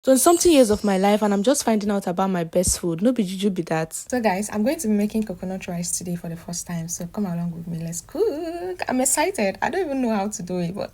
something years of my life and I'm just finding out about my best food. No be juju be that. So guys, I'm going to be making coconut rice today for the first time. So come along with me. Let's cook. I'm excited. I don't even know how to do it, but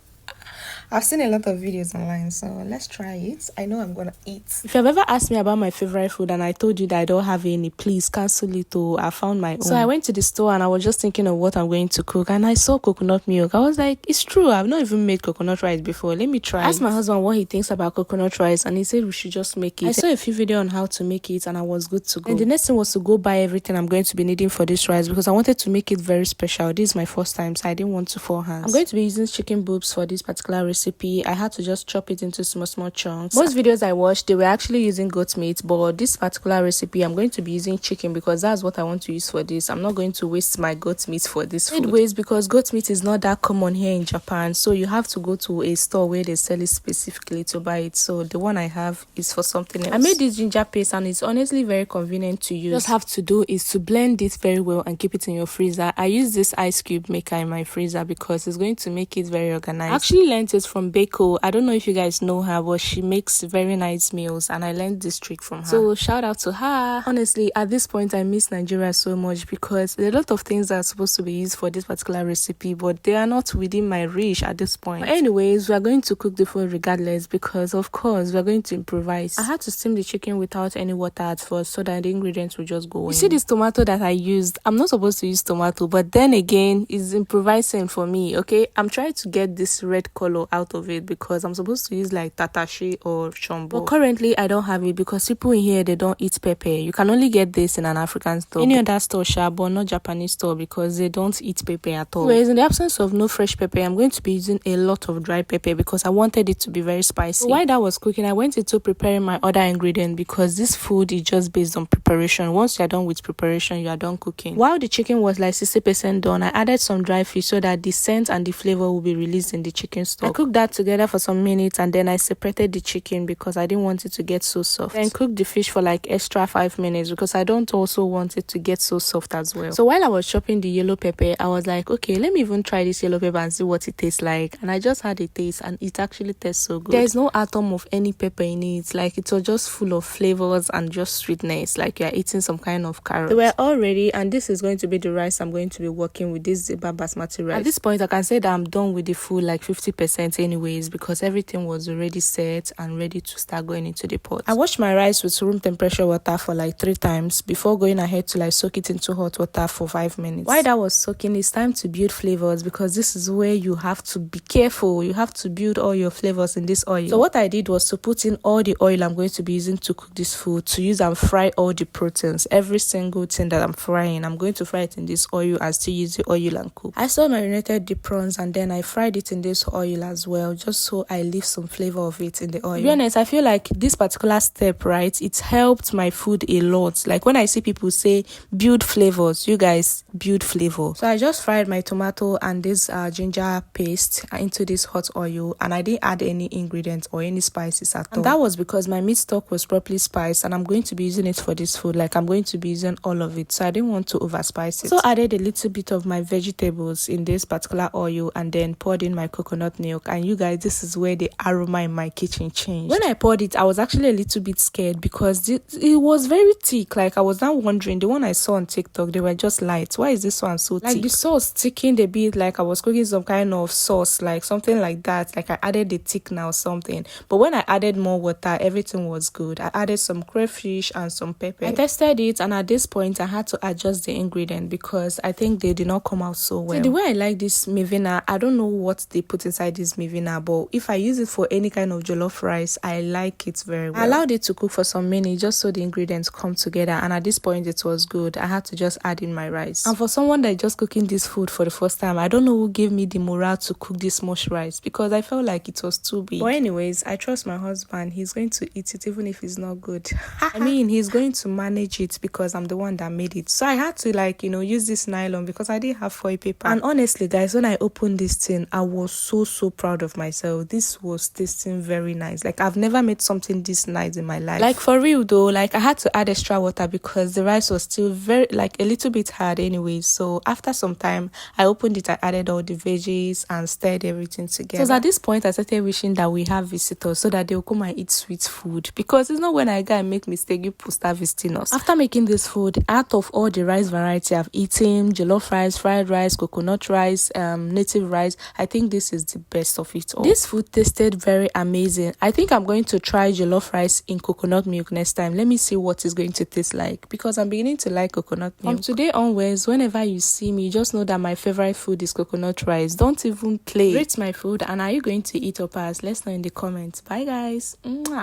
I've seen a lot of videos online, so let's try it. I know I'm gonna eat. If you've ever asked me about my favorite food and I told you that I don't have any, please cancel it. Oh, I found my own. So I went to the store and I was just thinking of what I'm going to cook, and I saw coconut milk. I was like, it's true, I've not even made coconut rice before. Let me try. I asked my husband what he thinks about coconut rice, and he said we should just make it. I saw a few videos on how to make it and I was good to go. And the next thing was to go buy everything I'm going to be needing for this rice because I wanted to make it very special. This is my first time, so I didn't want to fall hands. I'm going to be using chicken boobs for this particular recipe. I had to just chop it into small chunks. Most videos I watched, they were actually using goat meat, but this particular recipe I'm going to be using chicken because that's what I want to use for this. I'm not going to waste my goat meat for this food. Anyways, because goat meat is not that common here in Japan, so you have to go to a store where they sell it specifically to buy it. So the one I have is for something else. I made this ginger paste and it's honestly very convenient to use. Just have to do is to blend it very well and keep it in your freezer. I use this ice cube maker in my freezer because it's going to make it very organized. I actually learned it from Beko. I don't know if you guys know her, but she makes very nice meals and I learned this trick from her. So shout out to her. Honestly, at this point I miss Nigeria so much because there are a lot of things that are supposed to be used for this particular recipe, but they are not within my reach at this point. But anyways, we are going to cook the food regardless because of course we are going to improvise. I had to steam the chicken without any water at first so that the ingredients will just go in. You see this tomato that I used? I'm not supposed to use tomato, but then again it's improvising for me. Okay, I'm trying to get this red color out of it because I'm supposed to use like tatashi or shombo, but currently I don't have it because people in here, they don't eat pepper. You can only get this in an African store, any other store, but not Japanese store because they don't eat pepper at all. Whereas in the absence of no fresh pepper, I'm going to be using a lot of dry pepper because I wanted it to be very spicy. So while that was cooking, I went into preparing my other ingredient because this food is just based on preparation. Once you're done with preparation, you are done cooking. While the chicken was like 60% done, I added some dry fish so that the scent and the flavor will be released in the chicken stock. I cooked that together for some minutes and then I separated the chicken because I didn't want it to get so soft. Then cooked the fish for like extra 5 minutes because I don't also want it to get so soft as well. So while I was chopping the yellow pepper, I was like, okay, let me even try this yellow pepper and see what it tastes like. And I just had a taste and it actually tastes so good. There's no atom of any pepper in it. Like it was just full of flavors and just sweetness, like you're eating some kind of carrot. They were all ready and this is going to be the rice I'm going to be working with, this Zeba basmati rice. At this point, I can say that I'm done with the food like 50% anyways because everything was already set and ready to start going into the pot. I washed my rice with room temperature water for like 3 times before going ahead to like soak it into hot water for 5 minutes. While that was soaking, it's time to build flavors because this is where you have to be careful. You have to build all your flavors in this oil. So what I did was to put in all the oil I'm going to be using to cook this food, to use and fry all the proteins. Every single thing that I'm frying, I'm going to fry it in this oil and still use the oil and cook. I still marinated the prawns and then I fried it in this oil as well, just so I leave some flavor of it in the oil. To be honest, I feel like this particular step, right, it helped my food a lot. Like when I see people say build flavors, you guys build flavor. So I just fried my tomato and this ginger paste into this hot oil and I didn't add any ingredients or any spices at all. And that was because my meat stock was properly spiced and I'm going to be using it for this food. Like I'm going to be using all of it, so I didn't want to overspice it. So I added a little bit of my vegetables in this particular oil and then poured in my coconut milk. And you guys, this is where the aroma in my kitchen changed. When I poured it, I was actually a little bit scared because it was very thick. Like I was now wondering, the one I saw on TikTok, they were just light. Why is this one so thick? Like the sauce thickened a bit, like I was cooking some kind of sauce, like something like that. Like I added the thickener or something. But when I added more water, everything was good. I added some crayfish and some pepper. I tested it and at this point I had to adjust the ingredient because I think they did not come out so well. See, the way I like this mivina, I don't know what they put inside this mivina, but if I use it for any kind of jollof rice, I like it very well. I allowed it to cook for some minutes just so the ingredients come together, and at this point it was good. I had to just add in my rice. And for someone that is just cooking this food for the first time, I don't know who gave me the morale to cook this much rice because I felt like it was too big. But anyways, I trust my husband. He's going to eat it even if it's not good. I mean, he's going to manage it because I'm the one that made it. So I had to like, use this nylon because I didn't have foil paper. And honestly, guys, when I opened this thing, I was so proud proud of myself. This was tasting very nice. Like, I've never made something this nice in my life. Like, for real though, like I had to add extra water because the rice was still very, like, a little bit hard anyway. So after some time, I opened it, I added all the veggies and stirred everything together. So at this point, I started wishing that we have visitors so that they'll come and eat sweet food, because it's not when I go and make mistake you people start visiting us. After making this food, out of all the rice variety I've eaten, jollof rice, fried rice, coconut rice, native rice, I think this is the best of it all. This food tasted very amazing. I think I'm going to try jollof rice in coconut milk next time. Let me see what it's going to taste like, because I'm beginning to like coconut milk. From today onwards, whenever you see me, just know that my favorite food is coconut rice. Don't even play. Rate my food, and are you going to eat or pass? Let's know in the comments. Bye guys. Mwah.